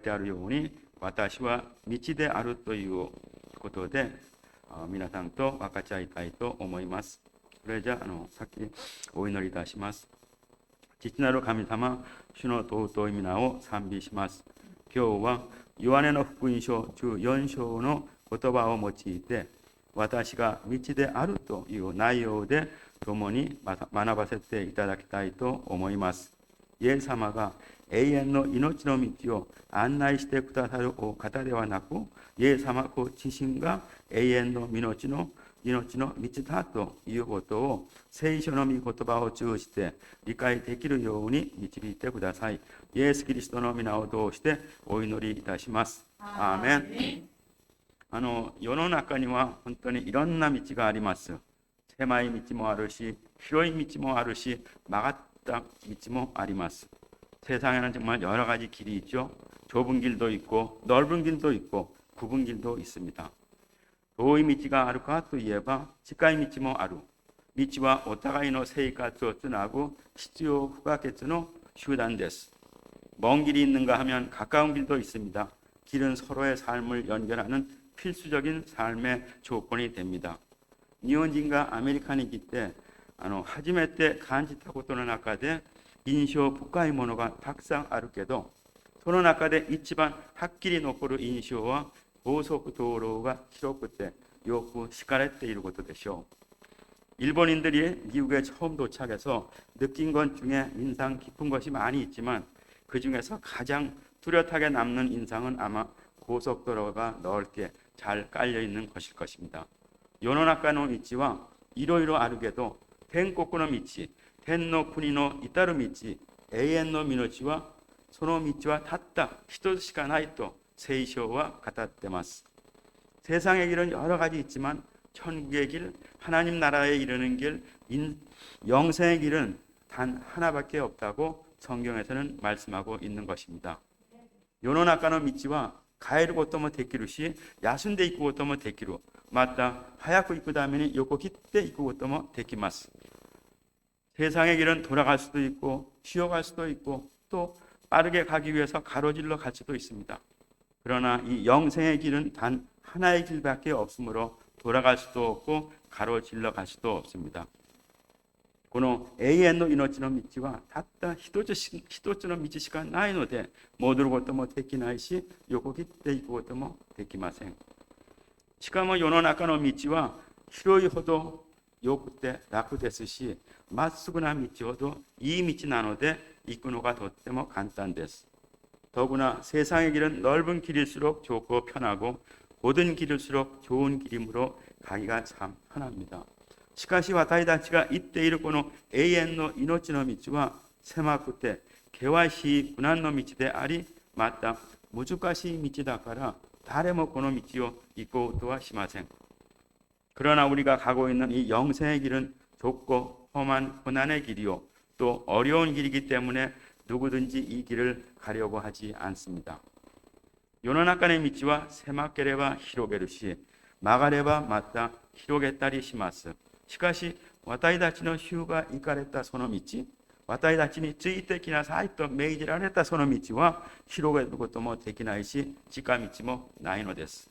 であるように私は道であるということで皆さんと分かち合いたいと思います。それじゃ先お祈りいたします。父なる神様、主の尊い皆を賛美します。今日はヨハネの福音書14章の言葉を用いて、私が道であるという内容で共に学ばせていただきたいと思います。イエス様が永遠の命の道を案内してくださるお方ではなく、イエス様ご自身が永遠の命の道だということを聖書の御言葉を通じて理解できるように導いてください。イエス・キリストの皆を通してお祈りいたします。アーメン。世の中には本当にいろんな道があります。狭い道もあるし、広い道もあるし、曲がった道もあります。세상에는 정말 여러 가지 길이 있죠. 좁은 길도 있고 넓은 길도 있고 굽은 길도 있습니다. 遠い道があるかといえば近い道もある。道はお互いの生活をつなぐ必要不可欠の手段です。먼 길이 있는가 하면 가까운 길도 있습니다. 길은 서로의 삶을 연결하는 필수적인 삶의 조건이 됩니다. 日本人がアメリカに来て初めて感じたことの中で印象深いものがたくさんあるけど、その中で一番はっきり残る印象は高速道路が広くてよく敷かれていることでしょう。 일본인들이 미국에 처음 도착해서 느낀 것 중에 인상 깊은 것이 많이 있지만 그 중에서 가장 뚜렷하게 남는 인상은 아마 고속도로가 넓게 잘 깔려 있는 것일 것입니다. 世の中の道はいろいろあるけど、天国の道、天の国の至る道、永遠の命はその道はたった一つしかないと聖書は語っています。 세상의 길은 여러 가지 있지만 천국의 길, 하나님 나라에 이르는 길, 영생의 길은 단 하나밖에 없다고 성경에서는 말씀하고 있는 것입니다. 世の中の道は変えることもできるし、休んでいくこともできる。また早く行くために横切っていくこともできます。 세상의 길은 돌아갈 수도 있고 쉬어갈 수도 있고 또 빠르게 가기 위해서 가로질러 갈 수도 있습니다. 그러나 이 영생의 길은 단 하나의 길밖에 없으므로 돌아갈 수도 없고 가로질러 갈 수도 없습니다. この永遠の命の道はたった一つの道しかないので、戻ることもできないし、横切っていくこともできません。しかも世の中の道は広いほどよくて楽ですし、まっすぐな道ほどいい道なので行くのがとっても簡単です。 더구나 세상의 길은 넓은 길일수록 좋고 편하고 고든 길일수록 좋은 길이므로 가기가 참 편합니다. しかし私たちが行っているこの永遠の命の道は狭くて険しい苦難の道であり、また難しい道だから誰もこの道を行こうとはしません。 그러나 우리가 가고 있는 이 영생의 길은 좁고 험한 고난의 길이요 또 어려운 길이기 때문에 누구든지 이 길을 가려고 하지 않습니다. 世の中の道は狭ければ広げるし、曲がればまた広げたりします。しかし私たちの主が行かれたその道、私たちについてきなさいと命じられたその道は広げることもできないし、近道もないのです。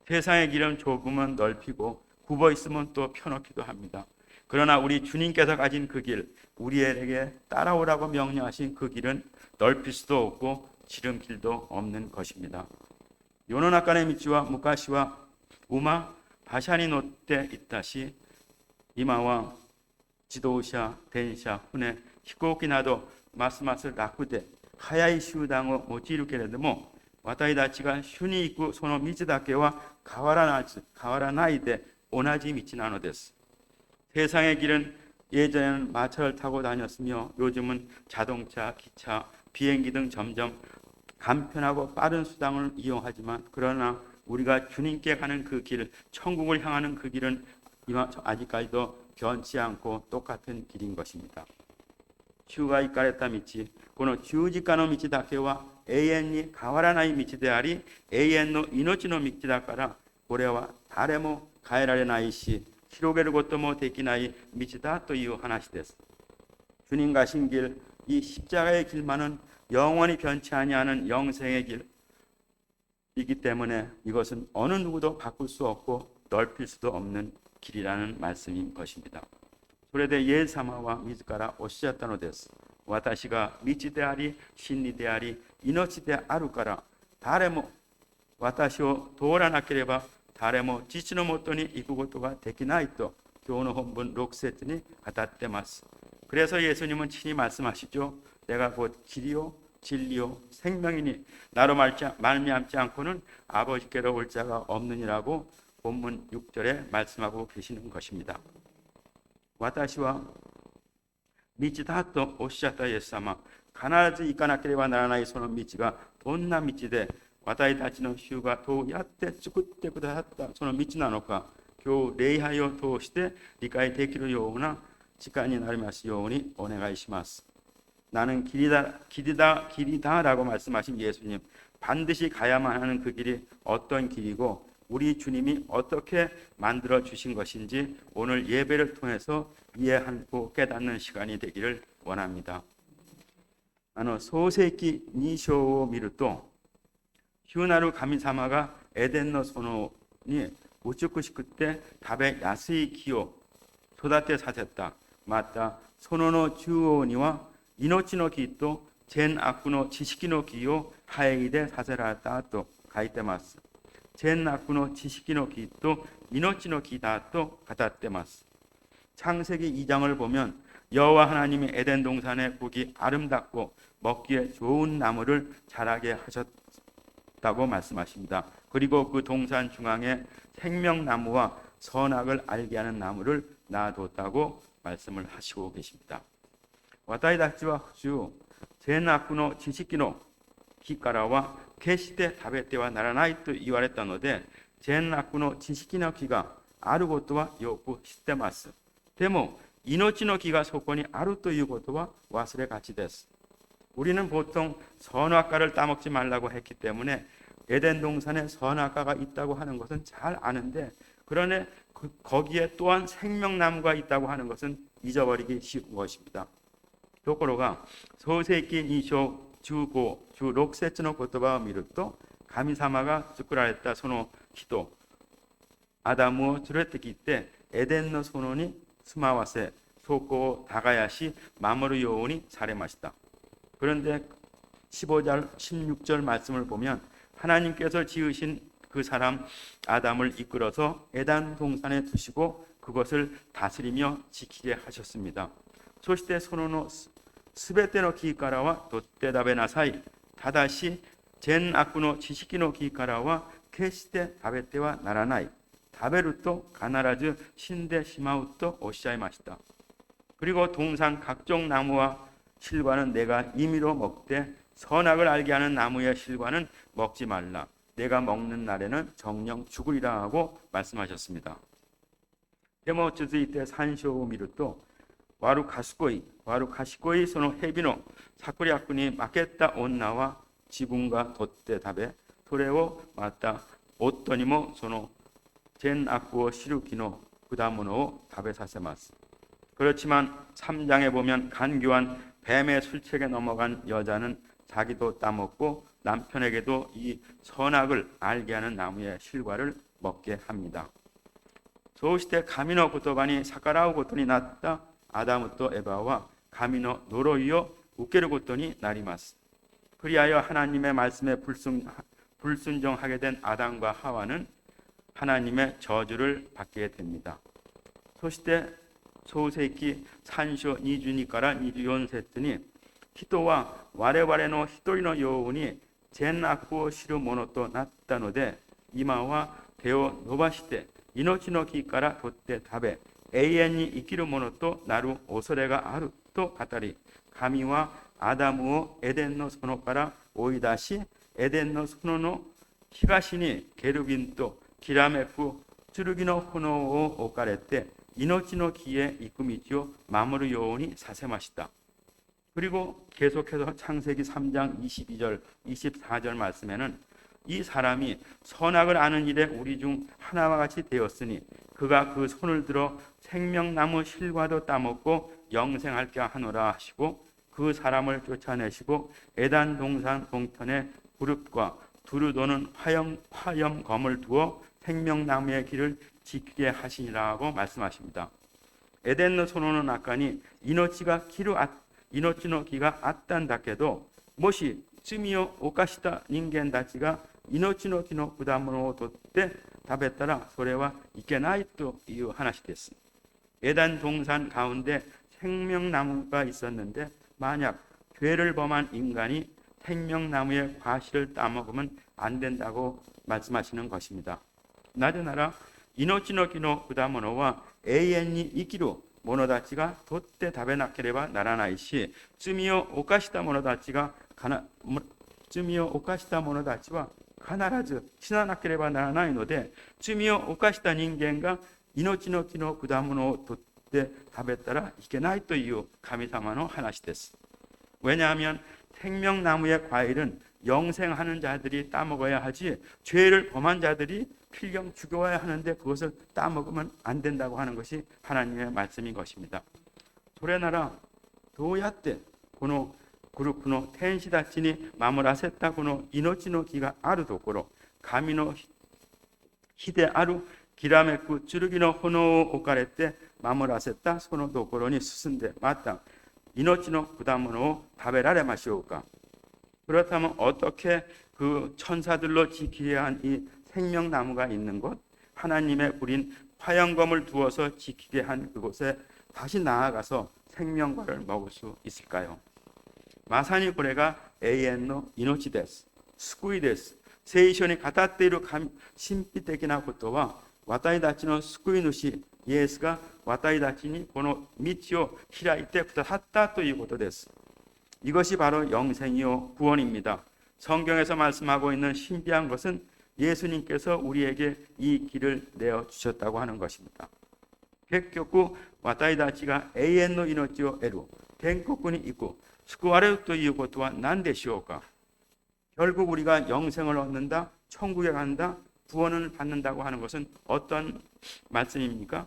세상의 길은 좁으면 넓히고 굽어 있으면 또 펴놓기도 합니다. 그러나 우리 주님께서 가진 그 길, 우리에게 따라오라고 명령하신 그 길은 넓힐 수도 없고 지름길도 없는 것입니다. 世の中の道は昔は馬、馬車に乗っていったし、今は自動車、電車、船、飛行機などますます楽で速い集団を用いるけれども、私たちが主に行くその道だけは変わらないで同じ道なのです。 세상의 길은 예전에는 마차를 타고 다녔으며 요즘은 자동차, 기차, 비행기 등 점점 간편하고 빠른 수단을 이용하지만, 그러나 우리가 주님께 가는 그 길, 천국을 향하는 그 길은 아직까지도 변치 않고 똑같은 길인 것입니다. 主が行かれた道、この十字架の道だけは永遠に変わらない道であり、永遠の命の道だから、これは誰も変えられないし、広げることもできない道だという話です。 주님 가신 길, 이 십자가의 길만은 영원히 변치 아니하는 영생의 길이기 때문에 이것은 어느 누구도 바꿀 수 없고 넓힐 수도 없는 길이라는 말씀인 것입니다. それでイエス様は自らおっしゃったのです。私が道であり、真理であり、命であるから、誰も私を通らなければ、誰も父のもとに行くことができないと、今日の本文6節に語っています。그래서 예수님은 친히 말씀하시죠. 내가 곧 길이요, 진리요, 생명이니 나로 말미암지 않고는 아버지께로 올 자가 없느니라고 본문 6절에 말씀하고 계시는 것입니다. 私は道だとおっしゃったイエス様、必ず行かなければならないその道がどんな道で、私たちの主がどうやって作ってくださったその道なのか、今日礼拝を通して理解できるような時間になりますようにお願いします。 나는 길이다 라고 말씀하신 예수님, 반드시 가야만 하는 그 길이 어떤 길이고 우리 주님이 어떻게 만들어 주신 것인지 오늘 예배를 통해서 이해하고 깨닫는 시간이 되기를 원합니다. 創世記2章を見ると、主なる神様がエデンの園に美しくて食べやすい木を育てさせた。また園の中央には命の木と善悪の知識の木を生えでさせられたと書いてます。善悪の知識の木と命の木だと語ってます。 창세기 2장을 보면 여호와 하나님이 에덴 동산에 보기 아름답고 먹기에 좋은 나무를 자라게 하셨다고 말씀하십니다. 그리고 그 동산 중앙에 생명나무와 선악을 알게 하는 나무를 놔뒀다고 말씀을 하시고 계십니다. 私たちは主、善悪の知識の木からは決して食べてはならないと言われたので、善悪の知識の木があることはよく知ってます。でも命の木がそこにあるということは忘れがちです。 우리는 보통 선악과를 따먹지 말라고 했기 때문에 에덴 동산에 선악과가 있다고 하는 것은 잘 아는데, 그러나 거기에 또한 생명나무가 있다고 하는 것은 잊어버리기 쉬운 것입니다. ところが創世記2章15、16節の言葉を見ると、神様が作られたその木とアダムを連れてきてエデンの園に住まわせ、そこを耕し守るようにされました。 그런데 15절, 16절 말씀을 보면 하나님께서 지으신 그 사람 아담을 이끌어서 에덴 동산에 두시고 그것을 다스리며 지키게 하셨습니다. そしてそのすべての木からは取って食べなさい。ただし善悪の知識の木からは決して食べてはならない。食べると必ず死んでしまうとおっしゃいました。 그리고 동산 각종 나무와 실과는 내가 임의로 먹되 선악을 알게 하는 나무의 실과는 먹지 말라. 내가 먹는 날에는 정령 죽으리라 하고 말씀하셨습니다. でも続いて3章を見ると、悪賢いその蛇の策略に負けた女は自分が取って食べ、それをまた夫にもその善悪を知る木の果物を食べさせます。 그렇지만 3장에 보면 간교한 뱀의 술책에 넘어간 여자는 자기도 따먹고 남편에게도 이 선악을 알게 하는 나무의 실과를 먹게 합니다. そうして神の言葉に逆らうことになったアダムとエバは神の呪いを受けることになります。 그리하여 하나님의 말씀에 불순종하게 된 아담과 하와는 하나님의 저주를 받게 됩니다. そして創世記3章22から24節に、人は我々の一人のように善悪を知るものとなったので、今は手を伸ばして命の木から取って食べ、永遠に生きるものとなる恐れがあると語り、神はアダムをエデンの園から追い出し、エデンの園の東にケルビンときらめく剣の炎を置かれて、命の木へ行く道を守るようにさせました。 그리고 계속해서 창세기 3장 22절, 24절 말씀에는 이 사람이 선악을 아는 일에 우리 중 하나와 같이 되었으니 그가 그 손을 들어 생명나무 실과도 따먹고 영생할게 하노라 하시고, 그 사람을 쫓아내시고 에단 동산 동편에 구릅과 두루 도는 화염검을 두어 생명나무의 길을 지키게 하시니라고 말씀하십니다. 에덴의 소노는 아까니 이노치노 기가 아딴다케도 모시 츠미오 오카시타 닌겐 다치가 이노치노 기노 부담으로 뒀대 답에 따라 소래와 이케나이 또 이유 하나씩 됐습니다. 에단 동산 가운데 생명나무가 있었는데 만약 죄를 범한 인간이 생명나무의 과실을 따먹으면 안 된다고 말씀하시는 것입니다. 나저나라 이노치노 기노 부담으로와 에이엔이 이기로 모노다치가 돛대 다베나케레바 나라나이시 쯔미오 오카시타 모노다치와 가나라즈 시나나케레바 나라나이 노데 쯔미오 오카시타 닌겐가 이노치노 기노 부담으로 돛대 답에 따라 이케나이 또 이유 가미사마노 하나시 데스. 왜냐하면 생명나무의 과일은 영생하는 자들이 따먹어야 하지 죄를 범한 자들이 필경 죽여야 하는데 그것을 따먹으면 안 된다고 하는 것이 하나님의 말씀인 것입니다. 소래나라 도야때 고노 구루쿠노 텐시다치니 마무라세타 고노 이노치노 기가 아르도코로 가미노 히데 아루 기라메쿠 쭈르기노 호노 오카레때 마무라세타 소노도코로니 스승데 마땅 이노치노 부담으로 다베라레 마시오까. 그렇다면 어떻게 그 천사들로 지키야 한 이 생명나무가 있는 곳, 하나님의 불인 화영검을 두어서 지키게 한 그곳에 다시 나아가서 생명과를 먹을 수 있을까요? 마사니 고래가 에이엔노 이노치 데스, 스쿠이 데스, 세이션이 가타테이로 신비적이나 고토와 와타이 다치노 스쿠이 누시 예스가 와타이 다치니 고노 미치오 히라이테 쿠타하타 또 이 고토 데스. 이것이 바로 영생이요 구원입니다. 성경에서 말씀하고 있는 신비한 것은 예수님께서 우리에게 이 길을 내어 주셨다고 하는 것입니다. 객교구 와타이다치가 에이엔노 이노치오 에루 겐코군이 있고 스쿠아레우 또 이 고토와 난데시오까. 결국 우리가 영생을 얻는다, 천국에 간다, 구원을 받는다고 하는 것은 어떤 말씀입니까?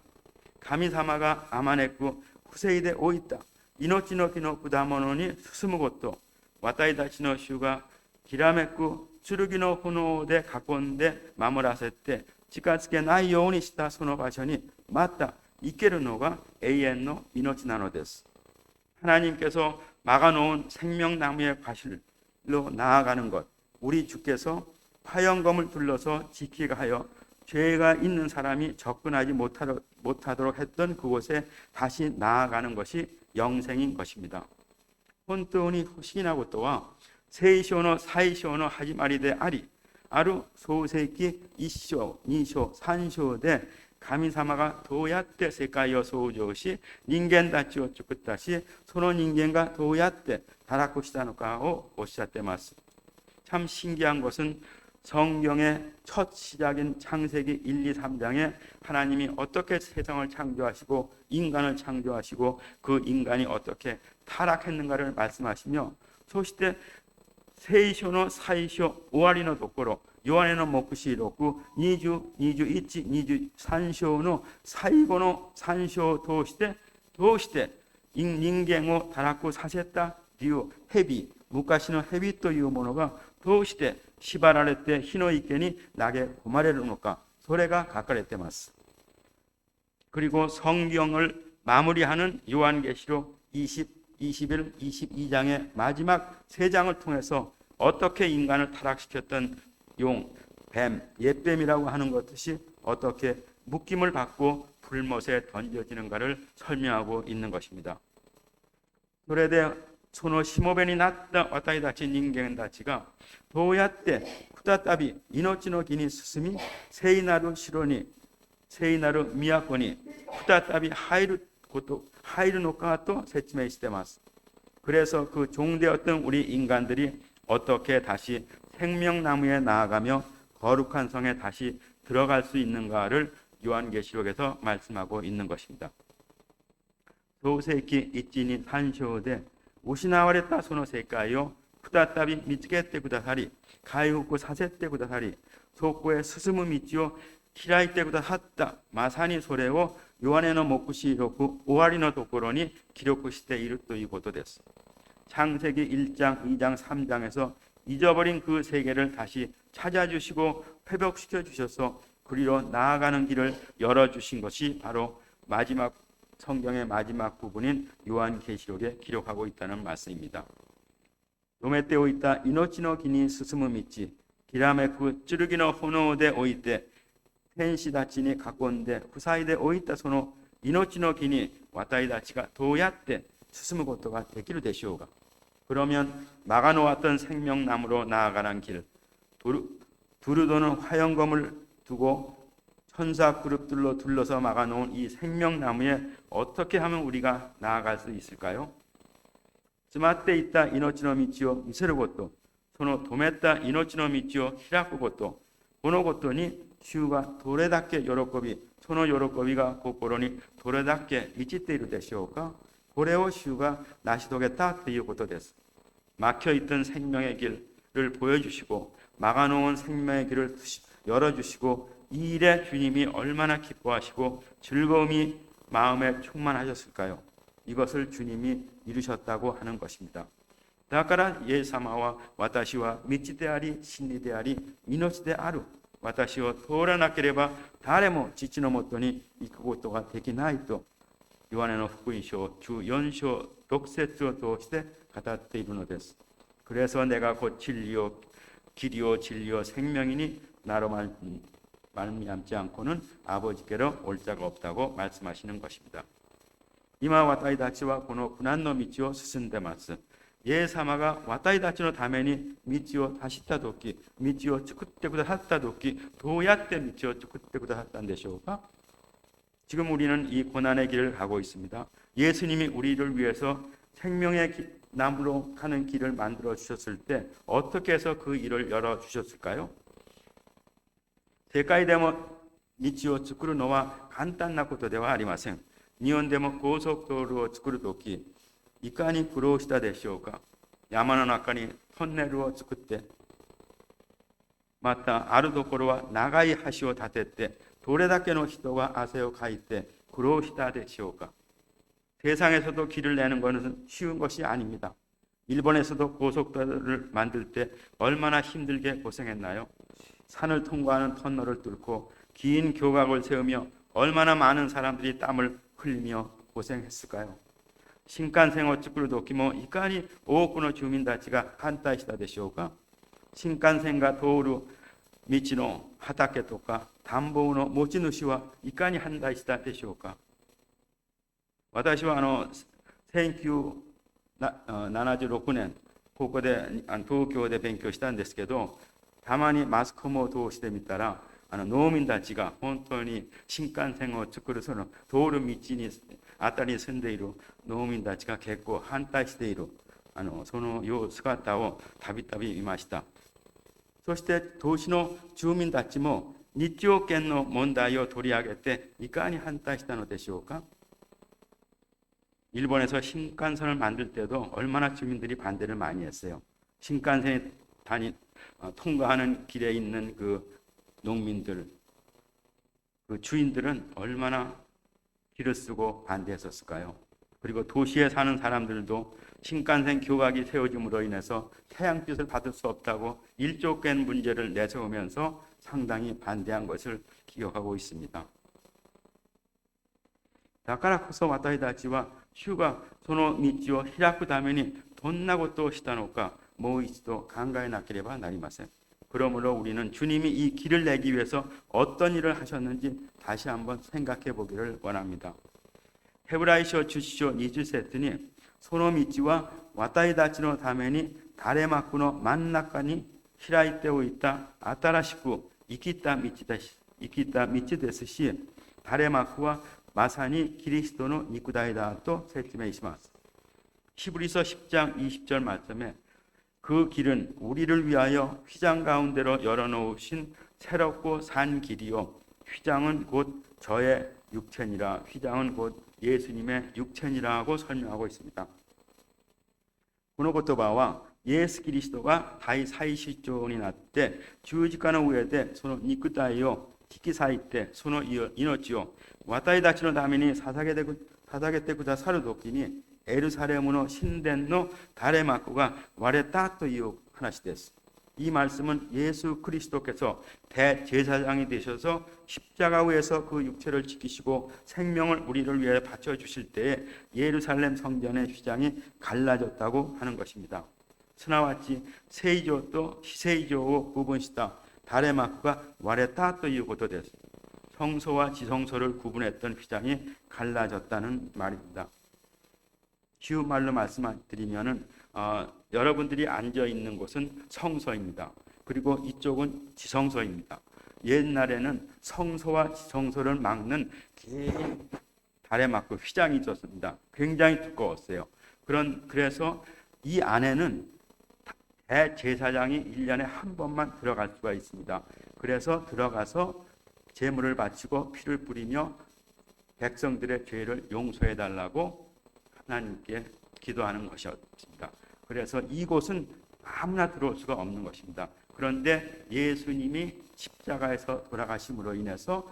가미사마가 아마네쿠 후세이데 오이다 이노치노 기노 부다모노니 스스무고또 와타이다치노 슈가 기라메쿠 츠르기노 호노데 가꼰데 마무라세테 치카츠케 나이 요오니 시타 소노바션이 맞다 이케르노가 에이엔노 이노치나노 데스. 하나님께서 막아놓은 생명나무의 과실로 나아가는 것, 우리 주께서 화영검을 둘러서 지키게 하여 죄가 있는 사람이 접근하지 못하도록 했던 그곳에 다시 나아가는 것이 영생인 것입니다. 혼돈이 후시나고 또와 세이쇼노 사이쇼노 하지마리데 아리 아루 소세키 이쇼 니쇼 산쇼데 가미사마가 도야떼 세카이어 소우조시 닌겐 다치오 쭈꾸다시 소노 닌겐가 도야떼 다라쿠시다노카오 오시아테마스. 참 신기한 것은 성경의 첫 시작인 창세기 1, 2, 3장에 하나님이 어떻게 세상을 창조하시고 인간을 창조하시고 그 인간이 어떻게 타락했는가를 말씀하시며 소시대 세이쇼노 사이쇼 오아리노 도코로 요한에는 모쿠시 이롭고 니주 이치 니주 산쇼노 사이고노 산쇼 도시대 닌겐오 다라쿠 사세타 리우 헤비 무카시노 헤비 또いうものが 도시대 시바라레테 히노이케니 나게 고마레르노까 소래가 가까레테마스. 그리고 성경을 마무리하는 요한계시록 21, 22장의 마지막 3장을 통해서 어떻게 인간을 타락시켰던 용, 뱀, 옛뱀이라고 하는 것이 어떻게 묶임을 받고 불못에 던져지는가를 설명하고 있는 것입니다. 그래대 소노 시모벤이 났다 와타이 다치 닌겐 다치가 도야떼 쿠다타비 이노치노 기니 스스미 세이나루 시로니 세이나루 미야코니 쿠다타비 하이루 노카토 세치메 시테마스. 그래서 그 종되었던 우리 인간들이 어떻게 다시 생명나무에 나아가며 거룩한 성에 다시 들어갈 수 있는가를 요한계시록에서 말씀하고 있는 것입니다. 소세키 이치니 산쇼데 우시나와레타 소노 세카이요 쿠다타비 미츠게테 쿠다사리 가이후쿠 사세테 쿠다사리 소코에 스스무 미치오 히라이테 쿠다사타 마사니 소레오 요한에노 모쿠시 이로쿠 오와리노 도코로니 기록시테 이루 또 이ことです. 창세기 1장, 2장, 3장에서 잊어버린 그 세계를 다시 찾아주시고 회복시켜 주셔서 그리로 나아가는 길을 열어주신 것이 바로 마지막 성경의 마지막 부분인 요한계시록에 기록하고 있다는 말씀입니다. 놈에 떼어 있다 이노치노 기니 스스무 미치 기라메쿠 찌르기노 호노데 오이테 텐시 다치니 가꼰데 후사이데 오이타 소노 이노치노 기니 와타이 다치가 도야때 스스무 고토가 되기로 되시오가. 그러면 막아놓았던 생명나무로 나아가는 길, 두루도는 화영검을 두고 천사 그룹들로 둘러서 막아놓은 이 생명나무에 어떻게 하면 우리가 나아갈 수 있을까요? 스마떼 있다 이노치노 미치오 미세르 것도 소노 도메다 이노치노 미치오 히라쿠 것도 고노 것도니 슈가 도레답게 요로코비 소노 요로코비가 고코로니 도레답게 미치테이루 되시오까 고레오 슈가 나시도겠다 또いうことです. 막혀있던 생명의 길을 보여주시고 막아놓은 생명의 길을 열어주시고 이 일에 주님이 얼마나 기뻐하시고 즐거움이 마음에 충만하셨을까요? 이것을 주님이 이루셨다고 하는 것입니다. だからイエス様は私は道であり真理であり命である。私を通らなければ誰も父のもとに行くことができないとヨハネの福音書14章6節を通して語っているのです. 그래서 내가 곧 진리요 길이요 진리요 생명이니 나로 말미암지 않고는 아버지께로 올 자가 없다고 말씀하시는 것입니다. 今私たちはこの苦難の道を進んでます. イエス様が私たちのために道を走ったとき、道を作ってくださったとき、どうやって道を作ってくださったんでしょうか? 지금 우리는 이 고난의 길을 가고 있습니다. 예수님이 우리를 위해서 생명의 나무로 가는 길을 만들어 주셨을 때 어떻게 해서 그 일을 열어 주셨을까요? 世界でも道を作るのは簡単なことではありません。日本でも高速道路を作るとき、いかに苦労したでしょうか。山の中にトンネルを作って、またあるところは長い橋を建てて、どれだけの人が汗をかいて苦労したでしょうか。 세상에서도 길을 내는 것은 쉬운 것이 아닙니다. 일본에서도 고속도로를 만들 때 얼마나 힘들게 고생했나요? 산을 통과하는 터널을 뚫고 긴 교각을 세우며 얼마나 많은 사람들이 땀을 흘리며 고생했을까요? 신칸센を作る時もいかに多くの住民たちが反対したでしょうか。新幹線が通る道の畑とか田んぼの持ち主はいかに反対したでしょうか。私は1976年ここで東京で勉強したんですけど、たまにマスコミを通してみたら農民たちが本当に新幹線を作るその通る道にあたりに住んでいる農民たちが結構反対しているその姿をたびたび見ました。そして都市の住民たちも日曜権の問題を取り上げていかに反対したのでしょうか。 일본에서 신칸센을 만들 때도 얼마나 주민들이 반대를 많이 했어요. 신칸센이 통과하는 길에 있는 그 농민들, 그 주인들은 얼마나 길을 쓰고 반대했었을까요? 그리고 도시에 사는 사람들도 신칸센 교각이 세워짐으로 인해서 태양빛을 받을 수 없다고 일조권 문제를 내세우면서 상당히 반대한 것을 기억하고 있습니다. だからこそ私たちは主がその道を開くためにどんなことをしたのかもう一度考えなければなりません。 그러므로 우리는 주님이 이 길을 내기 위해서 어떤 일을 하셨는지 다시 한번 생각해 보기를 원합니다. 헤브라이서 10章 20節にその道は私たちのために垂れ幕の真ん中に開いておいた新しく生きた道ですし、垂れ幕は 마사니 그리스도의肉体だと説明します. 히브리서 10장 20절 말씀에 그 길은 우리를 위하여 휘장 가운데로 열어놓으신 새롭고 산 길이요 휘장은 곧 저의 육체니라. 휘장은 곧 예수님의 육체니라고 설명하고 있습니다. この言葉はイエス・キリストが大祭司長になって十字架の上でその肉体を引き裂いてその命を私たちのために捧げてくださるときにエルサレムの神殿の垂れ幕が割れたという話です。이 말씀은 예수 그리스도께서 대제사장이 되셔서 십자가 위에서 그 육체를 지키시고 생명을 우리를 위해 바쳐주실 때에 예루살렘 성전의 휘장이 갈라졌다고 하는 것입니다. すなわち聖城と非聖城を区分した垂れ幕が割れたということです。 성소와 지성소를 구분했던 휘장이 갈라졌다는 말입니다. 쉬운 말로 말씀드리면은 여러분들이 앉아 있는 곳은 성소입니다. 그리고 이쪽은 지성소입니다. 옛날에는 성소와 지성소를 막는 긴 달에 막고 휘장이 있었습니다. 굉장히 두꺼웠어요. 그래서 이 안에는 대제사장이 1년에 한 번만 들어갈 수가 있습니다. 그래서 들어가서 제물을 바치고 피를 뿌리며 백성들의 죄를 용서해 달라고 하나님께 기도하는 것이었습니다. 그래서 이곳은 아무나 들어올 수가 없는 것입니다. 그런데 예수님이 십자가에서 돌아가심으로 인해서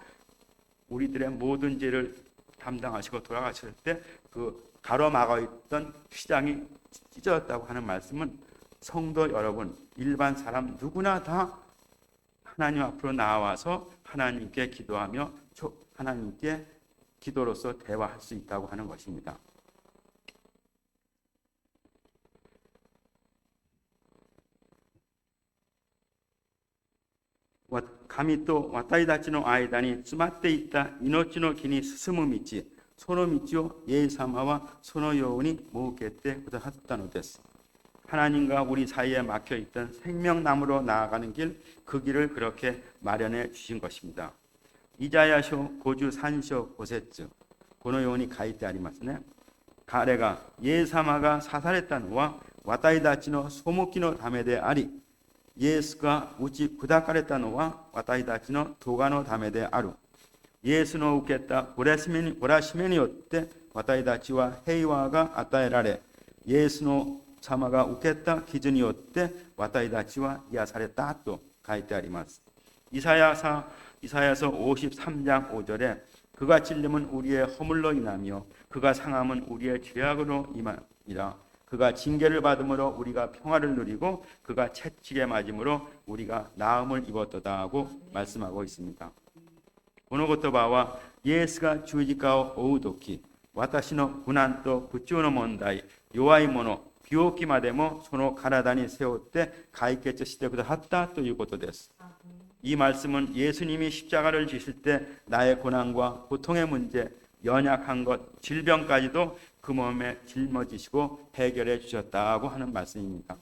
우리들의 모든 죄를 담당하시고 돌아가실 때 그 가로막아 있던 휘장이 찢어졌다고 하는 말씀은 성도 여러분, 일반 사람 누구나 다 하나님 앞으로 나와서 하나님께 기도하며 하나님께 기도로서 대화할 수 있다고 하는 것입니다.神と私たちの間に詰まっていた命の木に進む道、その道をイエス様はそのように設けてくださったのです。 하나님과 우리 사이에 막혀있던 생명나무로 나아가는 길, 그 길을 그렇게 마련해 주신 것입니다. 이자야쇼 고주 산쇼 고세츠, 고노요니 가이테 아리마스네. 가레가 예사마가 사살했다노와 와타이다치노 소모키노 다메데 아리, 예수가 우치 구다카레타노와 와타이다치노 도가노 다메데 아루, 예수노 우케타 오라시메니요때 와타이다치와 헤이와가 아타에라레, 예수노 사마가 우케타 기준이었대 와타이다치와 이야사레다 또 가이테 아리마스. 이사야서 53장 5절에 그가 찔림은 우리의 허물로 인하며 그가 상함은 우리의 죄악으로 임함이라. 그가 징계를 받음으로 우리가 평화를 누리고 그가 채찍에 맞음으로 우리가 나음을 입었도다 하고 말씀하고 있습니다. この言葉はイエスが十字架を負う時、私の苦難と苦痛の問題、弱い者、病気までもその体に背負って解決してくださったということです。이 말씀은 예수님이 십자가를 지실 때 나의 고난과 고통의 문제, 연약한 것, 질병까지도 그 몸에 짊어지시고 해결해 주셨다고 하는 말씀입니다.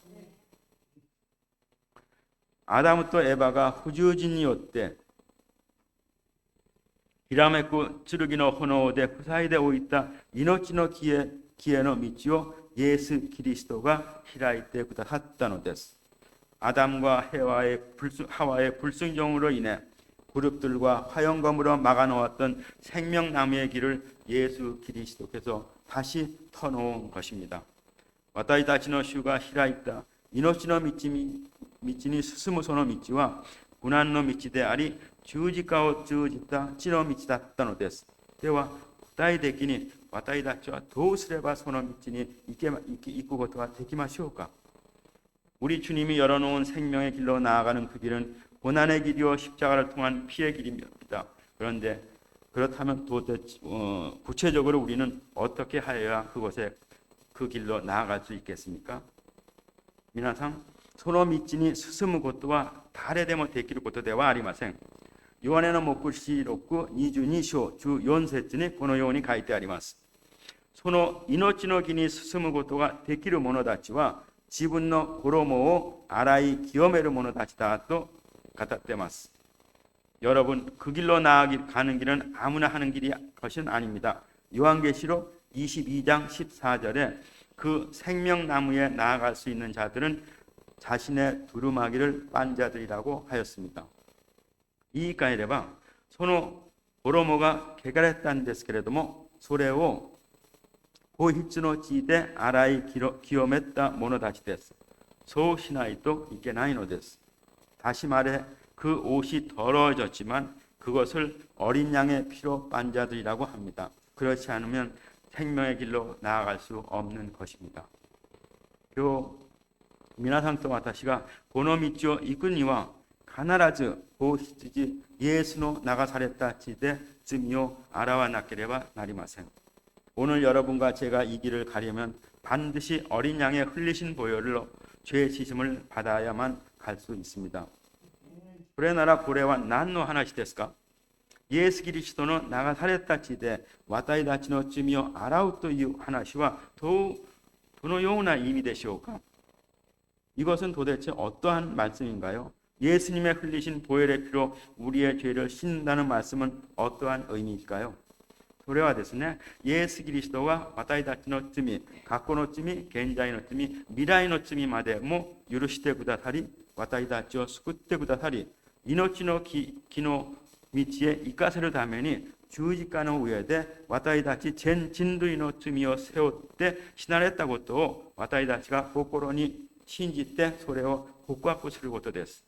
아담 또 에바가 후주진이었대. ひらめく剣の炎で塞いでおいた命の木への道をイエス・キリストが開いてくださったのです。 아담과 하와의 불순종으로 인해 그룹들과 화영검으로 막아놓았던 생명나무의 길을 예수 그리스도께서 다시 터놓은 것입니다. 私たちの主が開いた命の道に進むその道は苦難の道であり、十字架を通じた地の道だったのです。では具体的に私たちはどうすればその道に行くことができましょうか。 우리 주님이 열어놓은 생명의 길로 나아가는 그 길은 고난의 길이요 십자가를 통한 피의 길입니다. 그런데 그렇다면 도대체 구체적으로 우리는 어떻게 하여야 그곳에 그 길로 나아갈 수 있겠습니까? 皆さん、その道に進むことは誰でもできることではありません。ヨハネの黙示録22章14節にこのように書いてあります。その命の木に進むことができる者たちは自分の衣を洗い清める者たちだと語っています。 여러분, 그 길로 나아가는 길은 아무나 하는 것은 아닙니다. 요한계시록 22장 14절에 그 생명나무에 나아갈 수 있는 자들은 자신의 두루마기를 빤 자들이라고 하였습니다. 言い換えれば、その衣が汚れたんですけれども、それを子羊の血で洗い清めた者たちです。そうしないといけないのです。 다시 말해 그 옷이 더러워졌지만 그것을 어린 양의 피로 빤 자들이라고 합니다. 그렇지 않으면 생명의 길로 나아갈 수 없는 것입니다. 今日皆さんと私がこの道を行くには必ず子羊イエスの流された地で罪を洗わなければなりません。 오늘 여러분과 제가 이 길을 가려면 반드시 어린 양의 흘리신 보혈로 죄의 씻음을 받아야만 갈 수 있습니다. それならこれは何の話ですか？イエス・キリストの流された地で私たちの罪を洗うという話はどのような意味でしょうか？ 이것은 도대체 어떠한 말씀인가요? 예수님의 흘리신 보혈의 피로 우리의 죄를 씻는다는 말씀은 어떠한 의미일까요? それはですね、イエス・キリストは私たちの罪、過去の罪、現在の罪、未来の罪までも許してくださり、私たちを救ってくださり、命の木の道へ行かせるために十字架の上で私たち全人類の罪を背負って死なれたことを私たちが心に信じてそれを告白することです。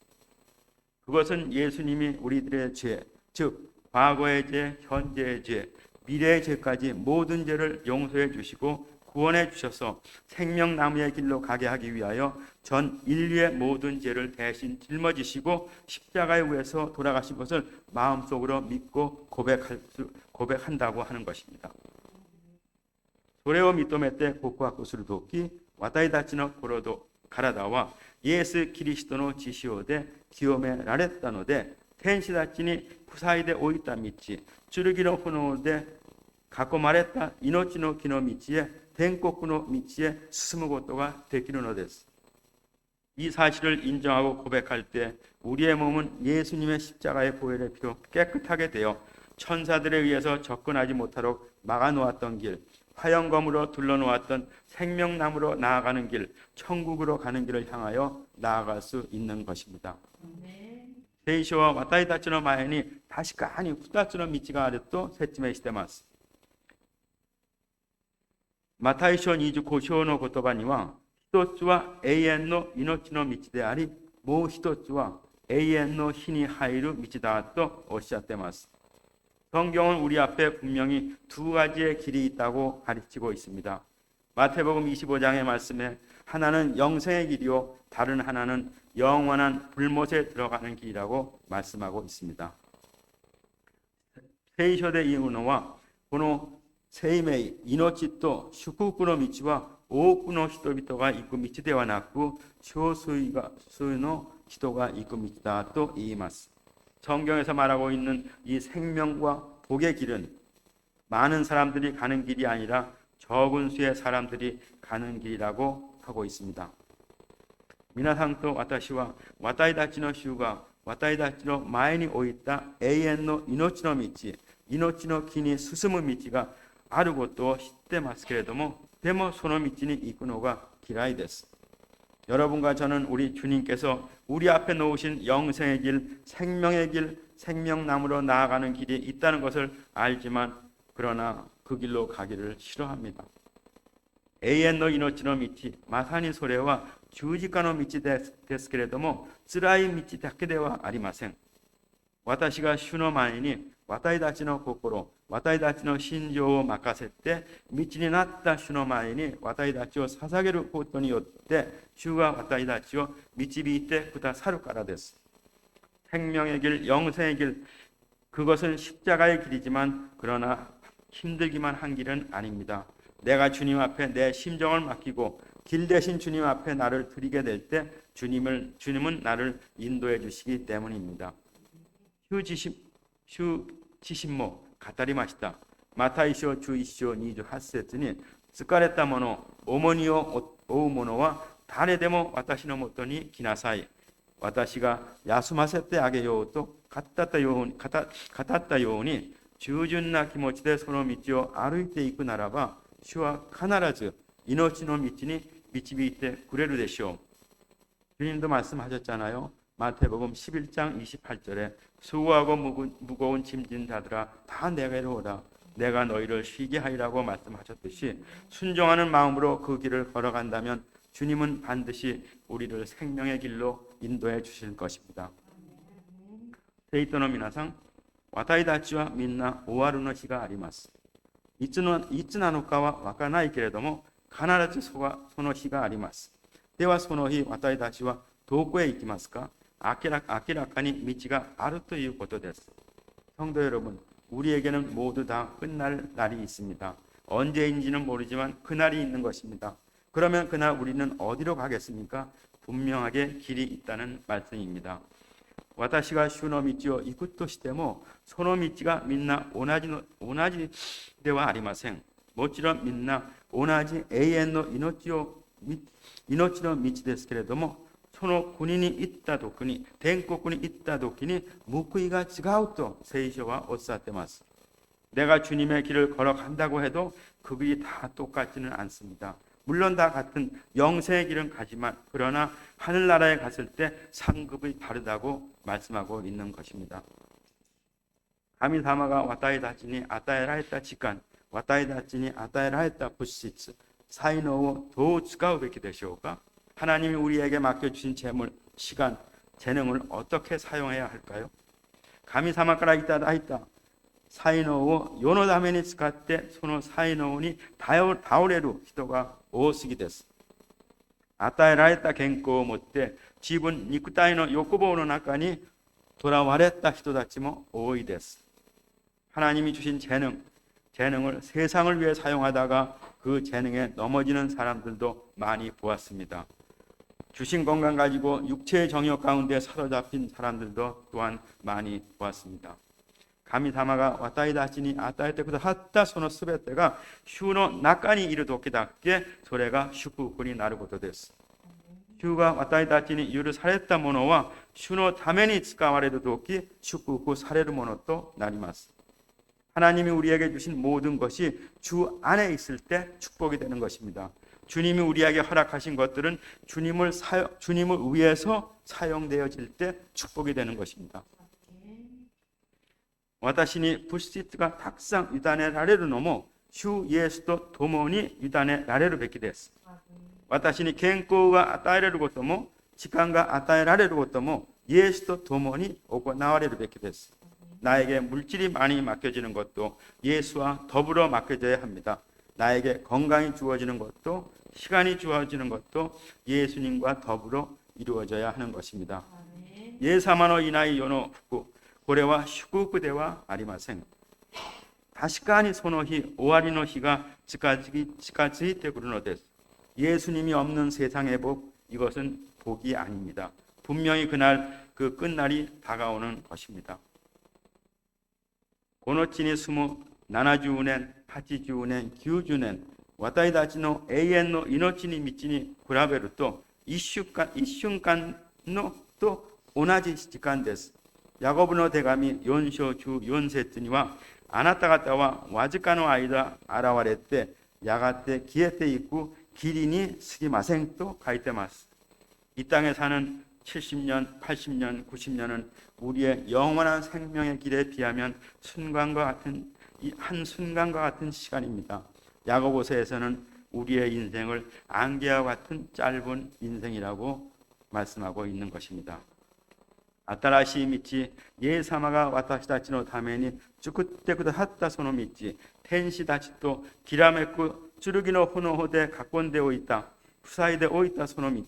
그것은 예수님이 우리들의 죄, 즉 과거의 죄, 현재의 죄, 미래의 죄까지 모든 죄를 용서해 주시고 구원해 주셔서 생명나무의 길로 가게 하기 위하여 전 인류의 모든 죄를 대신 짊어지시고 십자가에 위해서 돌아가신 것을 마음속으로 믿고 고백한다고 하는 것입니다. それを認めて告白するとき、私たちの体はイエス・キリストの血潮で清められたので、天使たちに塞いでおいた道、剣の炎で囲まれた命の木の道へ、天国の道へ進むことができるのです。 이 사실을 인정하고 고백할 때 우리의 몸은 예수님의 십자가의 보혈의 피로 깨끗하게 되어 천사들에 의해서 접근하지 못하도록 막아놓았던 길, 화영검으로 둘러놓았던 생명나무로 나아가는 길, 천국으로 가는 길을 향하여 나아갈 수 있는 것입니다. 聖書は私たちの前に確かに2つの道があると説明しています。マタイ書25章の言葉には、一つは永遠の命の道であり、もう一つは永遠の火に入る道だとおっしゃっています。 성경은 우리 앞에 분명히 두 가지의 길이 있다고 가르치고 있습니다. 마태복음 25장의 말씀에 하나는 영생의 길이요, 다른 하나는 영원한 불못에 들어가는 길이라고 말씀하고 있습니다. 聖書で言うのは、この生命、命と祝福の道は多くの人々が行く道ではなく、少数の人が行く道だと言います。 성경에서 말하고 있는 이 생명과 복의 길은 많은 사람들이 가는 길이 아니라 적은 수의 사람들이 가는 길이라고 하고 있습니다. 皆さんと私は私たちの主が私たちの前に置いた永遠の命の道、命の木に進む道があることを知ってますけれども、でもその道に行くのが嫌いです。 여러분과 저는 우리 주님께서 우리 앞에 놓으신 영생의 길, 생명의 길, 생명나무로 나아가는 길이 있다는 것을 알지만 그러나 그 길로 가기를 싫어합니다. 永遠の命の道、まさにそれは十字架の道ですけれども、辛い道だけではありません。私が主の前に私たちの心、私たちの心情を任せて、道になった主の前に私たちを捧げることによって、主が私たちを導いてくださるからです。 생명의 길, 영생의 길, 그것은 십자가의 길이지만 그러나 힘들기만 한 길은 아닙니다. 내가 주님 앞에 내 심정을 맡기고 길 대신 주님 앞에 나를 드리게 될 때 주님은 나를 인도해 주시기 때문입니다. 主も語りました。マタイ書11章28節に、疲れた者、重荷を負う者は誰でも私のもとに来なさい。私が休ませてあげようと語ったように、従順な気持ちでその道を歩いていくならば、主は必ず命の道に導いてくれるでしょう。 주님도 말씀하셨잖아요. 마태복음 11장 28절에 수고하고 무거운 짐진 자들아 다 내게로 오라. 내가 너희를 쉬게 하리라고 말씀하셨듯이 순종하는 마음으로 그 길을 걸어간다면 주님은 반드시 우리를 생명의 길로 인도해 주실 것입니다. 生徒の皆さん、私たちはみんな終わるの日があります。いつなのかはわからないけれども、必ずその日があります。ではその日、私たちはどこへ行きますか？明らかに道があるということです。성도 여러분, 우리에게는 모두 다 끝날 날이 있습니다. 언제인지는 모르지만 그날이 있는 것입니다. 그러면 그날 우리는 어디로 가겠습니까? 분명하게 길이 있다는 말씀입니다. 私が主の道を行くとしても、その道がみんな同じではありません。もちろんみんな同じ永遠の命の道ですけれども、その国に行った時に、天国に行った時に報いが違うと聖書はおっしゃっています。 내가 주님의 길을 걸어간다고 해도 그 길이 다 똑같지는 않습니다. 물론 다 같은 영생의 길은 가지만 그러나 하늘나라에 갔을 때 상급이 다르다고 말씀하고 있는 것입니다. 가미 사마가 와타이 다치니 아타에라 했다 직간 와타이 다치니 아타에라 했다 부시츠 사이노우 도 츠가우 베키 되시오까? 하나님이 우리에게 맡겨주신 재물, 시간, 재능을 어떻게 사용해야 할까요? 가미 사마가라 있다 있다 才能を世のために使ってその才能に頼れる人が多すぎです。与えられた健康を持って自分肉体の欲望の中にとらわれた人たちも多いです。 하나님이 주신 재능을 세상을 위해 사용하다가 그 재능에 넘어지는 사람들도 많이 보았습니다. 주신 건강 가지고 육체의 정욕 가운데 사로잡힌 사람들도 또한 많이 보았습니다. 神様が私たちに与えてくださったそのすべてが主の中にいる時だけそれが祝福になることです。主が私たちに許されたものは主のために使われる時祝福されるものとなります。 하나님이 우리에게 주신 모든 것이 주 안에 있을 때 축복이 되는 것입니다. 주님이 우리에게 허락하신 것들은 주님을 위해서 사용되어질 때 축복이 되는 것입니다. 私に物質がたくさん委ねられるのも主イエスと共に委ねられるべきです。私に健康が与えられることも時間が与えられることもイエスと共に行われるべきです。 나에게 물질이 많이 맡겨지는 것도 예수와 더불어 맡겨져야 합니다. 나에게 건강이 주어지는 것도 시간이 주어지는 것도 예수님과 더불어 이루어져야 하는 것입니다. 예사마노 이나이 요노 후쿠 これは祝福ではありません。確かにその日、終わりの日が近づいてくるのです。 예수님이 없는 세상의 복, 이것은 복이 아닙니다. 분명히 그날 그 끝날이 다가오는 것입니다. この地に住む70年、80年、90年、私たちの永遠の命に道に比べると一瞬間のと同じ時間です。 야고보の手紙4章14節にはあなた方はわずかの間現れてやがて消えていく霧に過ぎませんと書いてます。 이 땅에 사는 70년, 80년, 90년은 우리의 영원한 생명의 길에 비하면 한 순간과 같은 시간입니다. 야고보서에서는 우리의 인생을 안개와 같은 짧은 인생이라고 말씀하고 있는 것입니다. 新しい道、イエス様が私たちのために作ってくださったその道、天使たちときらめく剣の炎で囲んでおいた、塞いでおいたその道、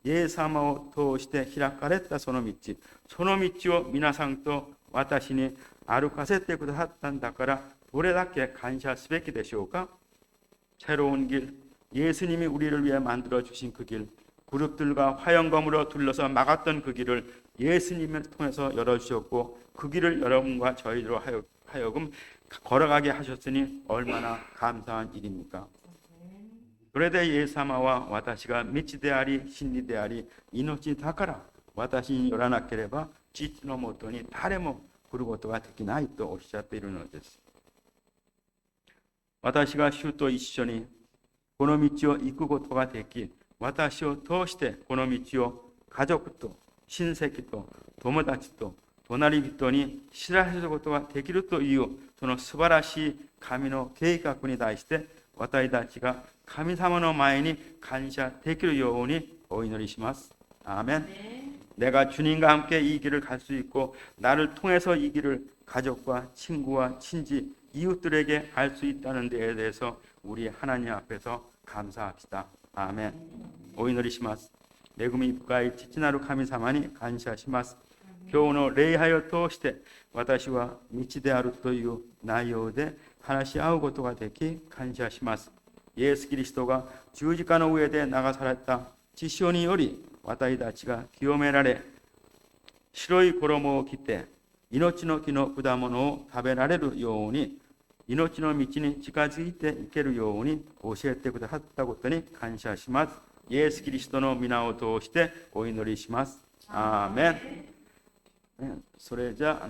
イエス様を通して開かれたその道、その道を皆さんと私に歩かせてくださったんだから、どれだけ感謝すべきでしょうか。 새로운 길, 예수님이 우리를 위해 만들어 주신 그 길, 그룹들과 화영검으로 둘러서 막았던 그 길을 예수님을 통해서 열어주셨고 그 길을 여러분과 저희로 하여금 걸어가게 하셨으니 얼마나 감사한 일입니까? それでイエス様は私が道であり真理であり命だから私によらなければ父のもとに誰も来ることができないとおっしゃっているのです。私が主と一緒にこの道を行くことができ、私を通してこの道を家族と親戚と友達と隣人に知らせることができるというその素晴らしい神の計画に対して私たちが神様の前に感謝できるようにお祈りします。아멘. 내가 주님과 함께 이 길을 갈 수 있고 나를 통해서 이 길을 가족과 친구와 친지 이웃들에게 알 수 있다는 데에 대해서 우리 하나님 앞에서 감사합시다. 아멘.お祈りします。恵み深い父なる神様に感謝します。今日の礼拝を通して私は道であるという内容で話し合うことができ感謝します。イエス・キリストが十字架の上で流された血潮により私たちが清められ、白い衣を着て命の木の果物を食べられるように、命の道に近づいていけるように教えてくださったことに感謝します。イエス・キリストの皆を通してお祈りします。アーメン。それじゃあ